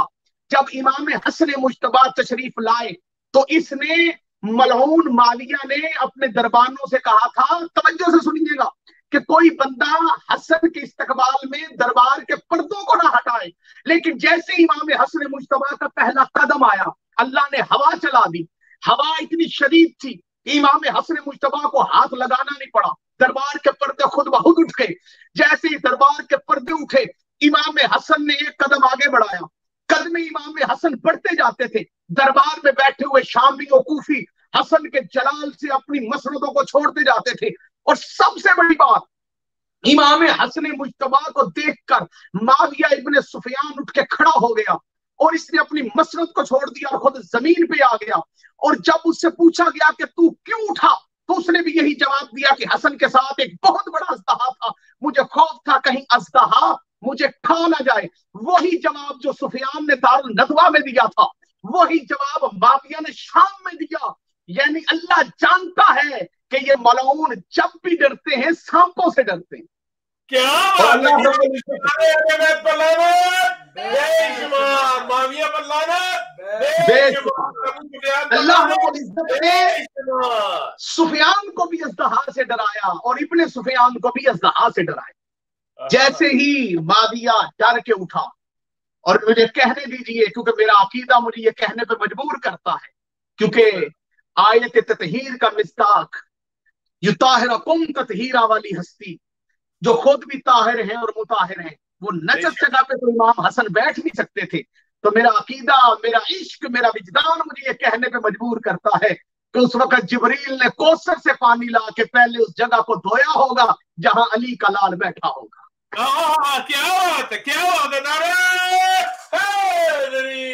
جب امام حسن مجتبی تشریف لائے تو اس نے ملعون معاویہ نے اپنے دربانوں سے کہا تھا، توجہ سے سنیے گا، کہ کوئی بندہ حسن کے استقبال میں دربار کے پردوں کو نہ ہٹائے، لیکن جیسے امام حسن مجتبی کا پہلا قدم آیا اللہ نے ہوا چلا دی۔ ہوا اتنی شدید تھی کہ امام حسن مجتبی کو ہاتھ لگانا نہیں پڑا، دربار کے پردے خود بخود اٹھ گئے۔ جیسے ہی دربار کے پردے اٹھے امام حسن نے ایک قدم آگے بڑھایا، قدم امام حسن بڑھتے جاتے تھے، دربار میں بیٹھے ہوئے شامی و کوفی حسن کے جلال سے اپنی مسندوں کو چھوڑتے جاتے تھے، اور سب سے بڑی بات امام حسن مجتبی کو دیکھ کر معاویہ ابن سفیان اٹھ کے کھڑا ہو گیا اور اس نے اپنی مسند کو چھوڑ دیا اور خود زمین پہ آ گیا۔ اور جب اس سے پوچھا گیا کہ تو کیوں اٹھا تو اس نے بھی یہی جواب دیا کہ حسن کے ساتھ ایک بہت بڑا اژدہا تھا، مجھے خوف تھا کہیں اژدہا مجھے کھا نہ جائے۔ وہی جواب جو سفیان نے دارالندوہ میں دیا تھا وہی جواب معاویہ نے شام میں دیا۔ یعنی اللہ جانتا ہے کہ یہ ملعون جب بھی ڈرتے ہیں سانپوں سے ڈرتے ہیں۔ کیا اللہ سفیان کو بھی اژدہا سے ڈرایا اور ابن سفیان کو بھی اژدہا سے ڈرایا۔ جیسے ہی معاویہ ڈر کے اٹھا، اور مجھے کہنے دیجئے کیونکہ میرا عقیدہ مجھے یہ کہنے پہ مجبور کرتا ہے، کیونکہ آیت تطہیر کا مصداق یطہرکم تطہیرا والی ہستی جو خود بھی طاہر ہیں اور مطہر ہیں، وہ نجس جگہ پہ تو امام حسن بیٹھ نہیں سکتے تھے۔ تو میرا عقیدہ، میرا عشق، میرا وجدان مجھے یہ کہنے پہ مجبور کرتا ہے کہ اس وقت جبریل نے کوثر سے پانی لا کے پہلے اس جگہ کو دھویا ہوگا جہاں علی کا لال بیٹھا ہوگا۔ کیا بات ہے، کیا بات ہے، نعرہ علی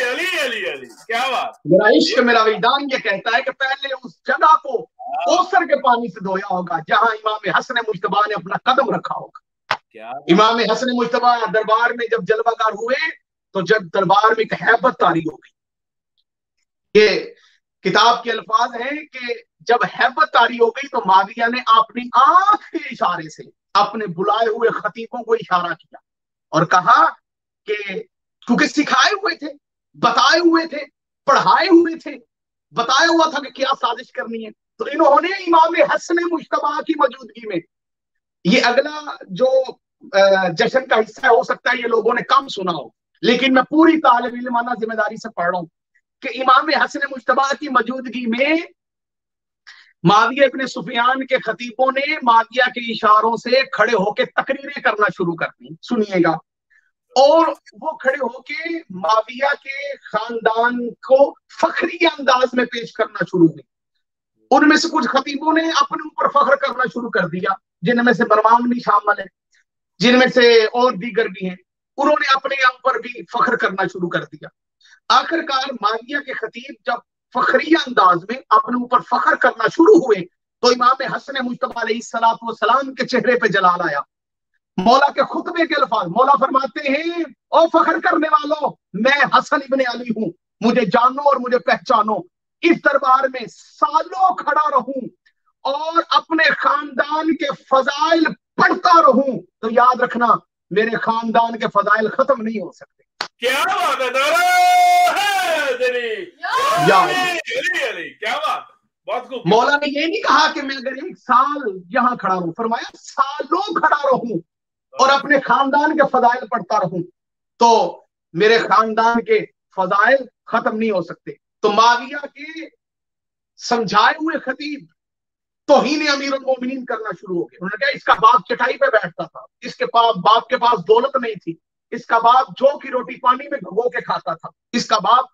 علی علی، کیا بات۔ میرا عشق، میرا وجدان یہ کہتا ہے کہ پہلے اس جگہ کو کوثر کے پانی سے دھویا ہوگا جہاں امام حسن مجتبی نے اپنا قدم رکھا ہوگا۔ امام حسن مجتبی دربار میں جب جلوہ گر ہوئے تو جب دربار میں ایک ہیبت طاری ہو گئی۔ یہ کتاب کے الفاظ ہیں کہ جب ہیبت طاری ہو گئی تو معاویہ نے اپنی آنکھ کے اشارے سے اپنے بلائے ہوئے خطیبوں کو اشارہ کیا اور کہا کہ کیونکہ سکھائے ہوئے تھے، بتائے ہوئے تھے، پڑھائے ہوئے تھے، بتایا ہوا تھا کہ کیا سازش کرنی ہے، تو انہوں نے امام حسن مجتبی کی موجودگی میں، یہ اگلا جو جشن کا حصہ ہو سکتا ہے یہ لوگوں نے کم سنا ہو، لیکن میں پوری طالب علمانہ ذمہ داری سے پڑھ رہا ہوں کہ امام حسن مجتبی کی موجودگی میں معاویہ ابن سفیان کے خطیبوں نے معاویہ کے اشاروں سے کھڑے ہو کے تقریریں کرنا شروع کر دی، سنیے گا، اور وہ کھڑے ہو کے معاویہ کے خاندان کو فخری انداز میں پیش کرنا شروع ہوئی۔ ان میں سے کچھ خطیبوں نے اپنے اوپر فخر کرنا شروع کر دیا، جن میں سے مروان بھی شامل ہے، جن میں سے اور دیگر بھی ہیں، انہوں نے اپنے اوپر بھی فخر کرنا شروع کر دیا۔ آخر کار معاویہ کے خطیب جب فخری انداز میں اپنے اوپر فخر کرنا شروع ہوئے تو امام حسن مجتبی علیہ السلام کے چہرے پہ جلال آیا۔ مولا کے خطبے کے الفاظ، مولا فرماتے ہیں او فخر کرنے والوں، میں حسن ابن علی ہوں، مجھے جانو اور مجھے پہچانو، اس دربار میں سالوں کھڑا رہوں اور اپنے خاندان کے فضائل پڑھتا رہوں تو یاد رکھنا میرے خاندان کے فضائل ختم نہیں ہو سکتے۔ کیا بات ہے، نعرہ حیدری، کیا بات، بہت خوب. مولا نے یہ نہیں کہا کہ میں اگر 1 سال یہاں کھڑا رہوں، فرمایا سالوں کھڑا رہوں اور اپنے خاندان کے فضائل پڑھتا رہوں تو میرے خاندان کے فضائل ختم نہیں ہو سکتے. تو معاویہ کے سمجھائے ہوئے خطیب توہین امیر المومنین کرنا شروع ہو گئے. انہوں نے کہا اس کا باپ چٹائی پہ بیٹھتا تھا، اس کے باپ کے پاس دولت نہیں تھی، اس کا باپ جو کی روٹی پانی میں بھگو کے کھاتا تھا، اس کا باپ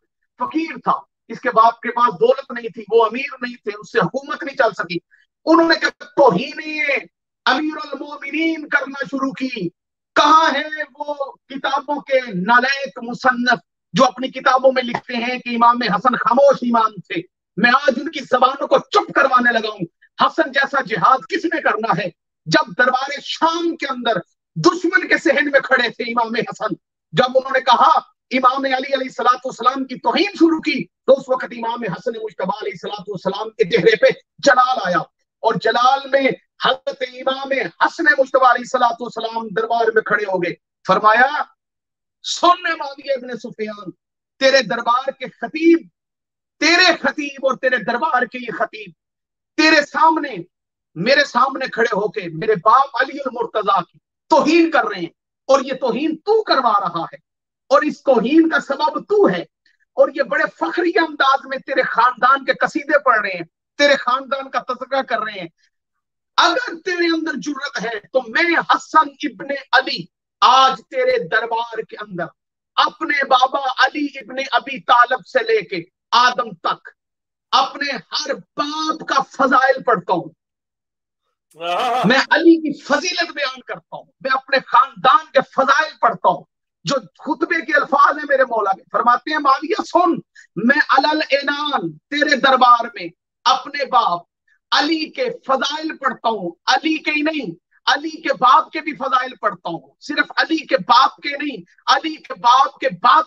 فقیر تھا، اس کے باپ کے پاس دولت نہیں تھی، وہ امیر نہیں تھے، اس سے حکومت نہیں چل سکی. انہوں نے کہا توہین امیر المومنین کرنا شروع کی. کہاں ہے وہ کتابوں کے نالائق مصنف جو اپنی کتابوں میں لکھتے ہیں کہ امام حسن خاموش امام تھے؟ میں آج ان کی زبانوں کو چپ کروانے لگا ہوں. حسن جیسا جہاد کس نے کرنا ہے؟ جب دربار شام کے اندر دشمن کے صحن میں کھڑے تھے امام حسن، جب انہوں نے کہا امام علی علیہ الصلوۃ والسلام کی توہین شروع کی تو اس وقت امام حسن مجتبی علیہ الصلوۃ والسلام کے چہرے پہ جلال آیا، اور جلال میں حضرت امام حسن مجتبی علیہ الصلوۃ والسلام دربار میں کھڑے ہو گئے. فرمایا سن معاویہ ابن سفیان، تیرے دربار کے خطیب، تیرے خطیب اور تیرے دربار کے یہ خطیب تیرے سامنے میرے سامنے کھڑے ہو کے میرے باپ علی المرتضیٰ کی توہین کر رہے ہیں، اور یہ توہین تو کروا رہا ہے، اور اس توہین کا سبب تو ہے، اور یہ بڑے فخری انداز میں تیرے خاندان کے قصیدے پڑھ رہے ہیں، تیرے خاندان کا تذکرہ کر رہے ہیں. اگر تیرے اندر جرت ہے تو میں حسن ابن علی آج تیرے دربار کے اندر اپنے بابا علی ابن ابی طالب سے لے کے آدم تک اپنے ہر باپ کا فضائل پڑھتا ہوں. میں علی کی فضیلت بیان کرتا ہوں، میں اپنے خاندان کے فضائل پڑھتا ہوں جو خطبے کے الفاظ ہیں میرے مولا کے. فرماتے ہیں معاویہ سن، میں علل اعلان تیرے دربار میں اپنے باپ علی کے فضائل پڑھتا ہوں، علی کے ہی نہیں علی کے باپ کے بھی فضائل پڑھتا ہوں، صرف علی کے باپ کے نہیں، علی کے باپ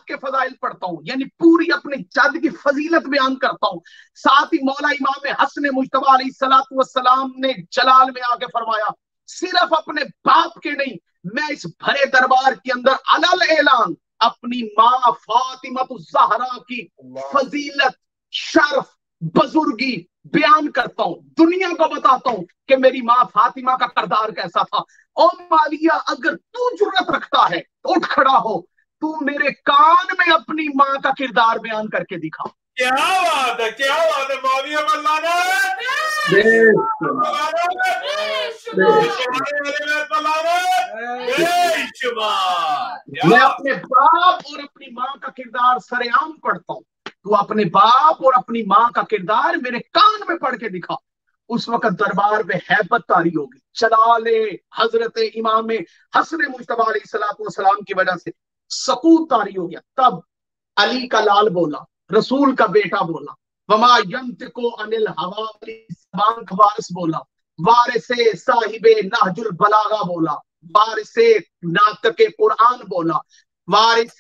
کے فضائل پڑھتا ہوں، یعنی پوری اپنے جد کی فضیلت بیان کرتا ہوں. ساتھ ہی مولا امام حسن مجتبی علیہ الصلوۃ والسلام نے جلال میں آ کے فرمایا صرف اپنے باپ کے نہیں، میں اس بھرے دربار کے اندر علل اعلان اپنی ماں فاطمہ الزہرا کی فضیلت، شرف، بزرگی بیان کرتا ہوں، دنیا کو بتاتا ہوں کہ میری ماں فاطمہ کا کردار کیسا تھا. او معاویہ اگر تو جرت رکھتا ہے تو اٹھ کھڑا ہو، تو میرے کان میں اپنی ماں کا کردار بیان کر کے دکھا. کیا بات ہے، کیا بات ہے معاویہ مولانا، میں اپنے باپ اور اپنی ماں کا کردار سرعام پڑھتا ہوں، تو اپنے باپ اور اپنی ماں کا کردار میرے کان میں پڑھ کے دکھا. اس وقت دربار میں ہیبت طاری ہوگی، جلال حضرت امام حسن مجتبی علیہ الصلوۃ والسلام کی وجہ سے سکوت طاری ہو گیا. تب علی کا لال بولا، رسول کا بیٹا بولا، وما ینطق عن الہوی، زبان کا وارث بولا، وارث صاحب نہج البلاغہ بولا، وارث ناطق قرآن بولا، وارث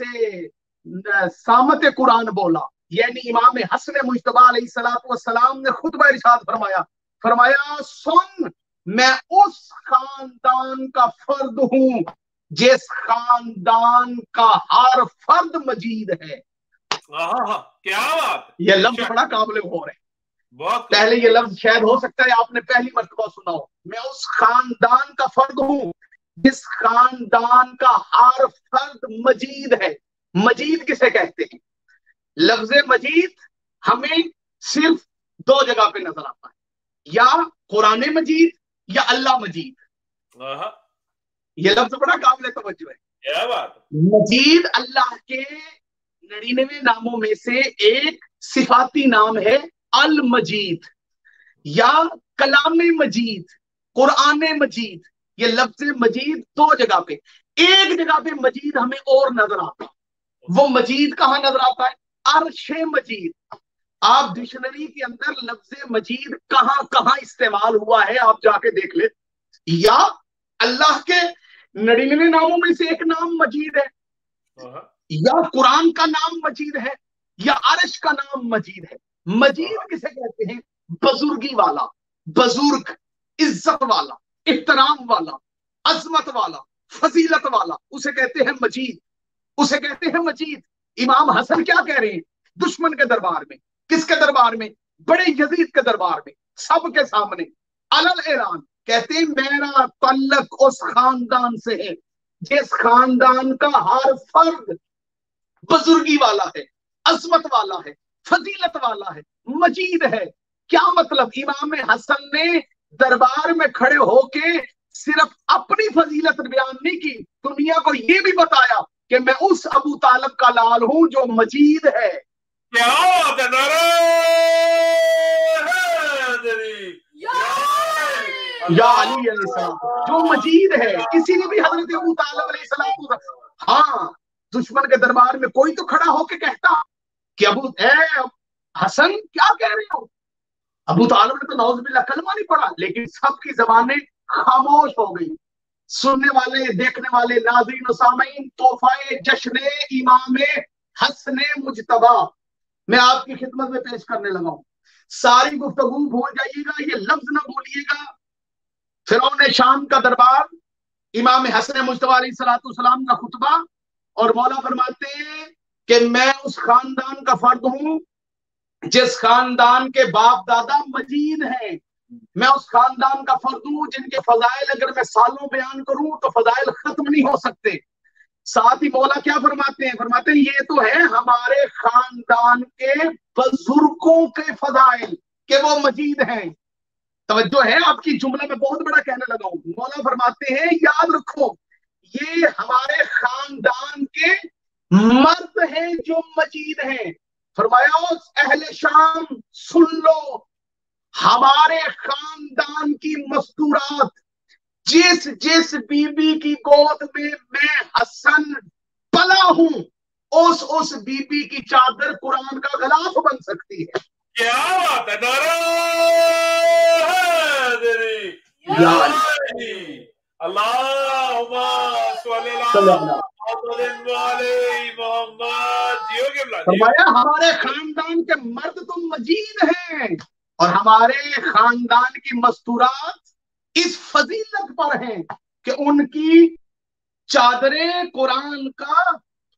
سامت قرآن بولا. یعنی امام حسن مجتبی علیہ الصلوۃ والسلام نے خطبہ ارشاد فرمایا سن، میں اس خاندان کا فرد ہوں جس خاندان کا ہر فرد مجید ہے. کیا بات، یہ لفظ بڑا قابل غور ہے. بہت پہلے یہ لفظ شاید ہو سکتا ہے آپ نے پہلی مرتبہ سنا ہو. میں اس خاندان کا فرد ہوں جس خاندان کا ہر فرد مجید ہے. مجید کسے کہتے ہیں؟ لفظ مجید ہمیں صرف 2 جگہ پہ نظر آتا ہے، یا قرآن مجید یا اللہ مجید. یہ لفظ بڑا قابل توجہ ہے. کیا بات، مجید اللہ کے 99 ناموں میں سے ایک صفاتی نام ہے المجید، یا کلام مجید، قرآن مجید. یہ لفظ مجید 2 جگہ پہ، ایک جگہ پہ مجید ہمیں اور نظر آتا ہے. وہ مجید کہاں نظر آتا ہے؟ عرش مجید. آپ ڈکشنری کے اندر لفظ مجید کہاں کہاں استعمال ہوا ہے آپ جا کے دیکھ لیں. یا اللہ کے 99 ناموں میں سے ایک نام مجید ہے، یا قرآن کا نام مجید ہے، یا عرش کا نام مجید ہے. مجید کسے کہتے ہیں؟ بزرگی والا، بزرگ، عزت والا، احترام والا، عظمت والا، فضیلت والا، اسے کہتے ہیں مجید. اسے کہتے ہیں مجید۔ امام حسن کیا کہہ رہے ہیں دشمن کے دربار میں؟ کس کے دربار میں؟ بڑے یزید کے دربار میں، سب کے سامنے علل اعلان کہتے ہیں میرا تعلق اس خاندان سے ہے جس خاندان کا ہر فرد بزرگی والا ہے، عظمت والا ہے، فضیلت والا ہے، مجید ہے۔ کیا مطلب؟ امام حسن نے دربار میں کھڑے ہو کے صرف اپنی فضیلت بیان نہیں کی، دنیا کو یہ بھی بتایا کہ میں اس ابو طالب کا لال ہوں جو مجید ہے۔ کیا بات ہے، نعرہ حیدری، یا علی علیہ السلام جو مجید ہے۔ اسی لیے بھی حضرت ابو طالب علیہ السلام، ہاں دشمن کے دربار میں کوئی تو کھڑا ہو کے کہتا کہ ابو اے حسن کیا کہہ رہے ہو؟ ابو طالب نے تو نعوذ باللہ کلمہ نہیں پڑھا، لیکن سب کی زبانیں خاموش ہو گئی۔ سننے والے، دیکھنے والے، ناظرین و سامعین، تحفہ جشن امام حسن مجتبی میں آپ کی خدمت میں پیش کرنے لگا ہوں۔ ساری گفتگو بھول جائیے گا، یہ لفظ نہ بھولیے گا۔ فرعون شام کا دربار، امام حسن مجتبی علیہ السلام کا خطبہ، اور مولا فرماتے ہیں کہ میں اس خاندان کا فرد ہوں جس خاندان کے باپ دادا مجید ہیں، میں اس خاندان کا فرد ہوں جن کے فضائل اگر میں سالوں بیان کروں تو فضائل ختم نہیں ہو سکتے۔ ساتھ ہی مولا کیا فرماتے ہیں؟ فرماتے ہیں یہ تو ہے ہمارے خاندان کے بزرگوں کے فضائل کہ وہ مجید ہیں۔ توجہ ہے آپ کی، جملہ میں بہت بڑا کہنے لگا ہوں۔ مولا فرماتے ہیں یاد رکھو یہ ہمارے خاندان کے مرد ہیں جو مجید ہیں۔ فرمایا اہل شام سن لو، ہمارے خاندان کی مستورات، جس جس بی بی کی گود میں حسن پلا ہوں، اس بی بی کی چادر قرآن کا غلاف بن سکتی ہے۔ کیا بات ہے، نعرہ حیدری، یا علی، اللہم صلی صلی اللہ اللہ علیہ محمد۔ جیو کے بلا فرمایا ہمارے خاندان کے مرد تو مجید ہیں اور ہمارے خاندان کی مستورات اس فضیلت پر ہیں کہ ان کی چادریں قرآن کا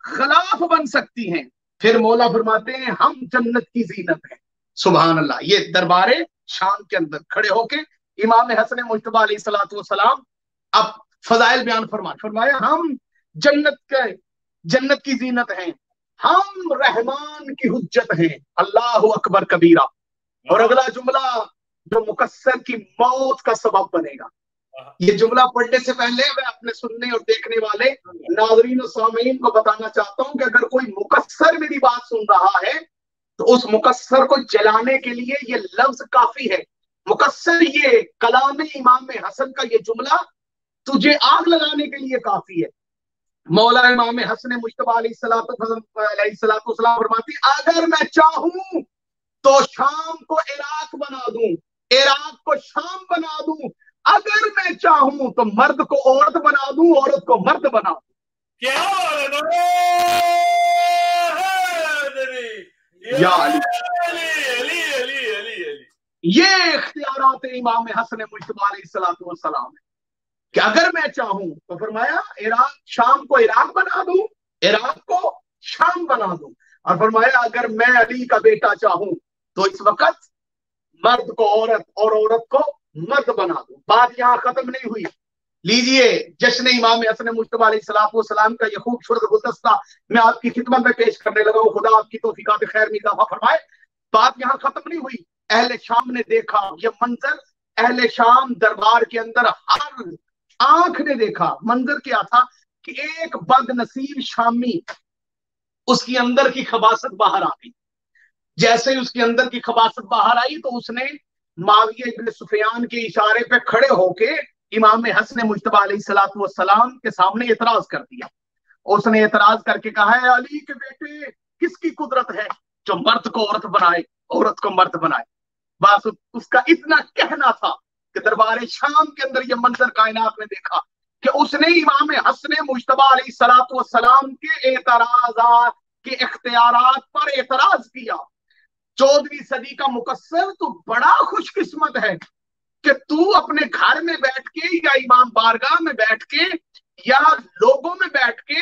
غلاف بن سکتی ہیں۔ پھر مولا فرماتے ہیں ہم جنت کی زینت ہیں۔ سبحان اللہ۔ یہ دربار شام کے اندر کھڑے ہو کے امام حسن مجتبی علیہ السلام اب فضائل بیان فرمایا ہم جنت کی زینت ہیں، ہم رحمان کی حجت ہیں، اللہ اکبر کبیرہ۔ اور اگلا جملہ جو مقصر کی موت کا سبب بنے گا، یہ جملہ پڑھنے سے پہلے میں اپنے سننے اور دیکھنے والے ناظرین و سامعین کو بتانا چاہتا ہوں کہ اگر کوئی مقصر میری بات سن رہا ہے تو اس مقصر کو جلانے کے لیے یہ لفظ کافی ہے۔ مقصر، یہ کلام امام حسن کا یہ جملہ تجھے آگ لگانے کے لیے کافی ہے۔ مولا امام حسن مجتبی علیہ السلام فرماتی اگر میں چاہوں تو شام کو عراق بنا دوں، عراق کو شام بنا دوں، اگر میں چاہوں تو مرد کو عورت بنا دوں، عورت کو مرد بنا دوں۔ کیا یا علی، علی علی علی علی، یہ اختیارات امام حسن مجتبی علیہ السلام ہے کہ اگر میں چاہوں تو فرمایا عراق شام کو عراق بنا دوں، عراق کو شام بنا دوں، اور فرمایا اگر میں علی کا بیٹا چاہوں تو اس وقت مرد کو عورت اور عورت کو مرد بنا دوں۔ بات یہاں ختم نہیں ہوئی، لیجئے جشن امام حسن مجتبی علیہ السلام کا یہ خوبصورت گلدستہ میں آپ کی خدمت میں پیش کرنے لگا ہوں۔ خدا آپ کی توفیقات خیر میں اضافہ فرمائے۔ بات یہاں ختم نہیں ہوئی، اہل شام نے دیکھا یہ منظر، اہل شام دربار کے اندر ہر آنکھ نے دیکھا۔ منظر کیا تھا کہ ایک بد نصیب شامی، اس کی اندر کی خباثت باہر آ گئی۔ جیسے اس کے اندر کی خباثت باہر آئی تو اس نے معاویہ ابن سفیان کے اشارے پہ کھڑے ہو کے امام حسن مجتبی علیہ السلام کے سامنے اعتراض کر دیا۔ اس نے اعتراض کر کے کہا ہے علی کے بیٹے کس کی قدرت ہے جو مرد کو عورت بنائے، عورت کو مرد بنائے؟ بس اس کا اتنا کہنا تھا کہ دربار شام کے اندر یہ منظر کائنات نے دیکھا کہ اس نے امام حسن مجتبی علیہ السلام کے اعتراضات کے اختیارات پر اعتراض کیا۔ 14ویں صدی کا مقصر تو بڑا خوش قسمت ہے کہ تو اپنے گھر میں بیٹھ کے یا امام بارگاہ میں بیٹھ کے یا لوگوں میں بیٹھ کے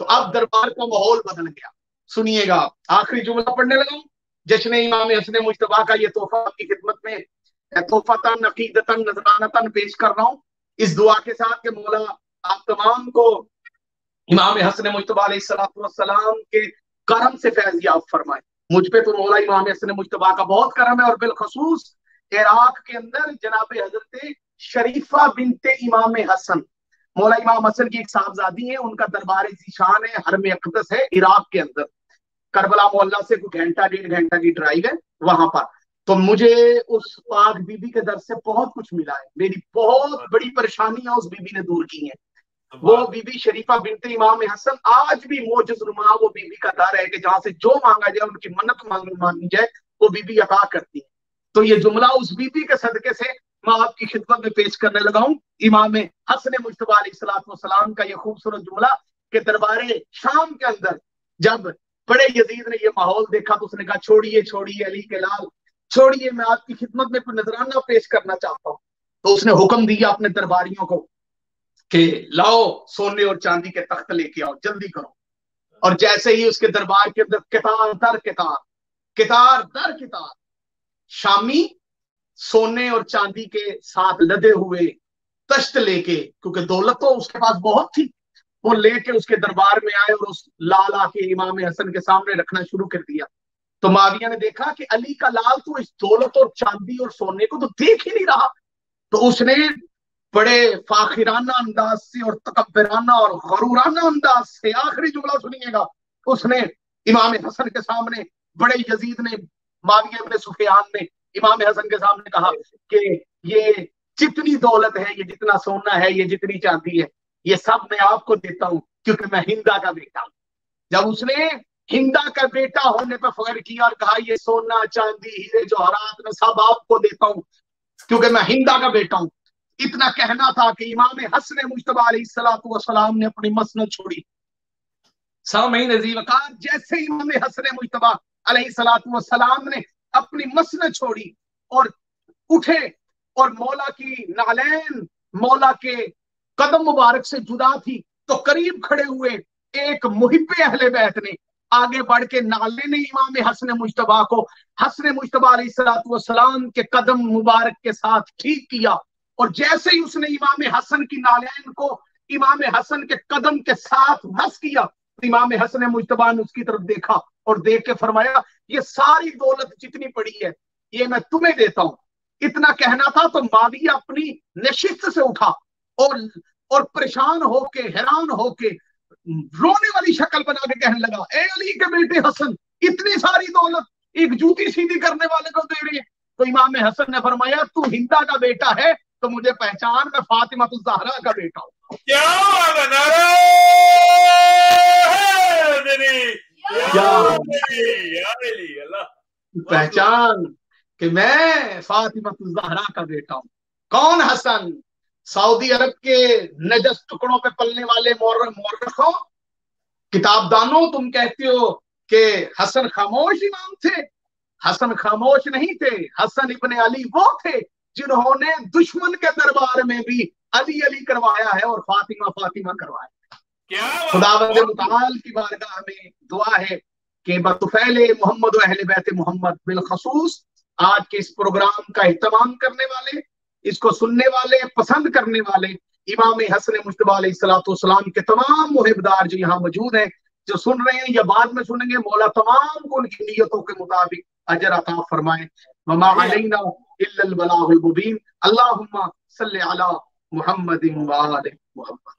تو اب دربار کا ماحول بدل گیا. سنیے گا, آخری جملہ پڑھنے لگا ہوں. جشن امام حسن مجتبیٰ کا یہ تحفہ آپ کی خدمت میں تحفتاً عقیدتاً نذرانتاً پیش کر رہا ہوں, اس دعا کے ساتھ کہ مولا آپ تمام کو امام حسن مجتبیٰ علیہ السلام کے کرم سے فیض یاب فرمائے. مجھ پہ تو مولا امام حسن مجتبیٰ کا بہت کرم ہے, اور بالخصوص عراق کے اندر جناب حضرت شریفہ بنت امام حسن, مولا امام حسن کی ایک صاحبزادی ہیں, ان کا دربار ذیشان ہے, حرم اقدس ہے عراق کے اندر, کربلا محلہ سے کوئی گھنٹہ 1.5 گھنٹہ کی ڈرائیو ہے وہاں پر. تو مجھے اس پاک بی بی کے در سے بہت کچھ ملا ہے, میری بہت بڑی پریشانیاں اس بی بی نے دور کی ہیں. وہ بی بی شریفہ بنت امام حسن آج بھی معجز نما وہ بی بی کا در ہے کہ جہاں سے جو مانگا جائے, ان کی منت مانگی جائے, وہ بی بی عطا کرتی ہے. تو یہ جملہ اس بی بی کے صدقے سے میں آپ کی خدمت میں پیش کرنے لگا ہوں. امام حسن مجتبیٰ علیہ السلام کا یہ خوبصورت جملہ کہ دربار شام کے اندر جب بڑے یزید نے یہ ماحول دیکھا تو اس نے کہا چھوڑیے چھوڑیے علی کے لال چھوڑیے, میں آپ کی خدمت میں کوئی نذرانہ پیش کرنا چاہتا ہوں. تو اس نے حکم دیا اپنے درباریوں کو کہ لاؤ سونے اور چاندی کے تخت لے کے آؤ, جلدی کرو. اور جیسے ہی اس کے دربار کے اندر کتار در کتار شامی سونے اور چاندی کے ساتھ لدے ہوئے تشت لے کے, کیونکہ دولت تو اس کے پاس بہت تھی, وہ لے کے اس کے دربار میں آئے اور اس لال آ کے امام حسن کے سامنے رکھنا شروع کر دیا. تو معاویہ نے دیکھا کہ علی کا لال تو اس دولت اور چاندی اور سونے کو تو دیکھ ہی نہیں رہا. تو اس نے بڑے فاخرانہ انداز سے اور تکبرانہ اور غرورانہ انداز سے, آخری جملہ سنیے گا, اس نے امام حسن کے سامنے, بڑے یزید نے, معاویہ ابن سفیان نے امام حسن کے سامنے کہا کہ یہ جتنی دولت ہے, یہ جتنا سونا ہے, یہ جتنی چاندی ہے, یہ سب میں آپ کو دیتا ہوں کیونکہ میں ہندا کا بیٹا ہوں. جب اس نے ہندا کا بیٹا ہونے پہ فخر کیا اور کہا یہ سونا چاندی ہیرے جوہرات میں سب آپ کو دیتا ہوں کیونکہ میں ہندا کا بیٹا ہوں, اتنا کہنا تھا کہ امام حسن مجتبیٰ علیہ السلام نے اپنی مسند چھوڑی. سامعین عزیز وقار, جیسے امام حسن مجتبیٰ علیہ السلام نے اپنی مسند چھوڑی اور اٹھے اور مولا کی نالین مولا کے قدم مبارک سے جدا تھی, تو قریب کھڑے ہوئے ایک محب اہل بیت نے آگے بڑھ کے نالے نے امام حسن مجتبیٰ کو حسن مجتبیٰ علیہ السلام کے قدم مبارک کے ساتھ ٹھیک کیا. اور جیسے ہی اس نے امام حسن کی نالین کو امام حسن کے قدم کے ساتھ بس کیا, تو امام حسن مجتبیٰ نے اس کی طرف دیکھا اور دیکھ کے فرمایا یہ ساری دولت جتنی پڑی ہے یہ میں تمہیں دیتا ہوں. اتنا کہنا تھا تو معاویہ اپنی نشست سے اٹھا اور پریشان ہو کے, حیران ہو کے, رونے والی شکل بنا کے کہنے لگا, اے علی کے بیٹے حسن, اتنی ساری دولت ایک جوتی سیدھی کرنے والے کو دے رہی ہے. تو امام حسن نے فرمایا تو ہندا کا بیٹا ہے تو مجھے پہچان, میں فاطمہ الزہرا کا بیٹا ہوں. پہچان کہ میں فاطمہ الزہرا کا بیٹا ہوں. کون حسن؟ سعودی عرب کے نجس ٹکڑوں پہ پلنے والے مورخوں, کتاب دانوں, تم کہتے ہو کہ حسن خاموش امام تھے. حسن خاموش نہیں تھے, حسن ابن علی وہ تھے جنہوں نے دشمن کے دربار میں بھی علی علی کروایا ہے اور فاطمہ فاطمہ کروایا ہے. خداوند متعال کی بارگاہ میں دعا ہے کہ بطفیل محمد و اہل بیت محمد, بالخصوص آج کے اس پروگرام کا اہتمام کرنے والے, اس کو سننے والے, پسند کرنے والے امام حسن مجتبیٰ علیہ السلام کے تمام محبدار جو یہاں موجود ہیں, جو سن رہے ہیں یا بعد میں سنیں گے, مولا تمام کو ان کی نیتوں کے مطابق اجر عطا فرمائے. وما علینا الا البلاغ المبین. اللہم صلی علی محمد و آل محمد.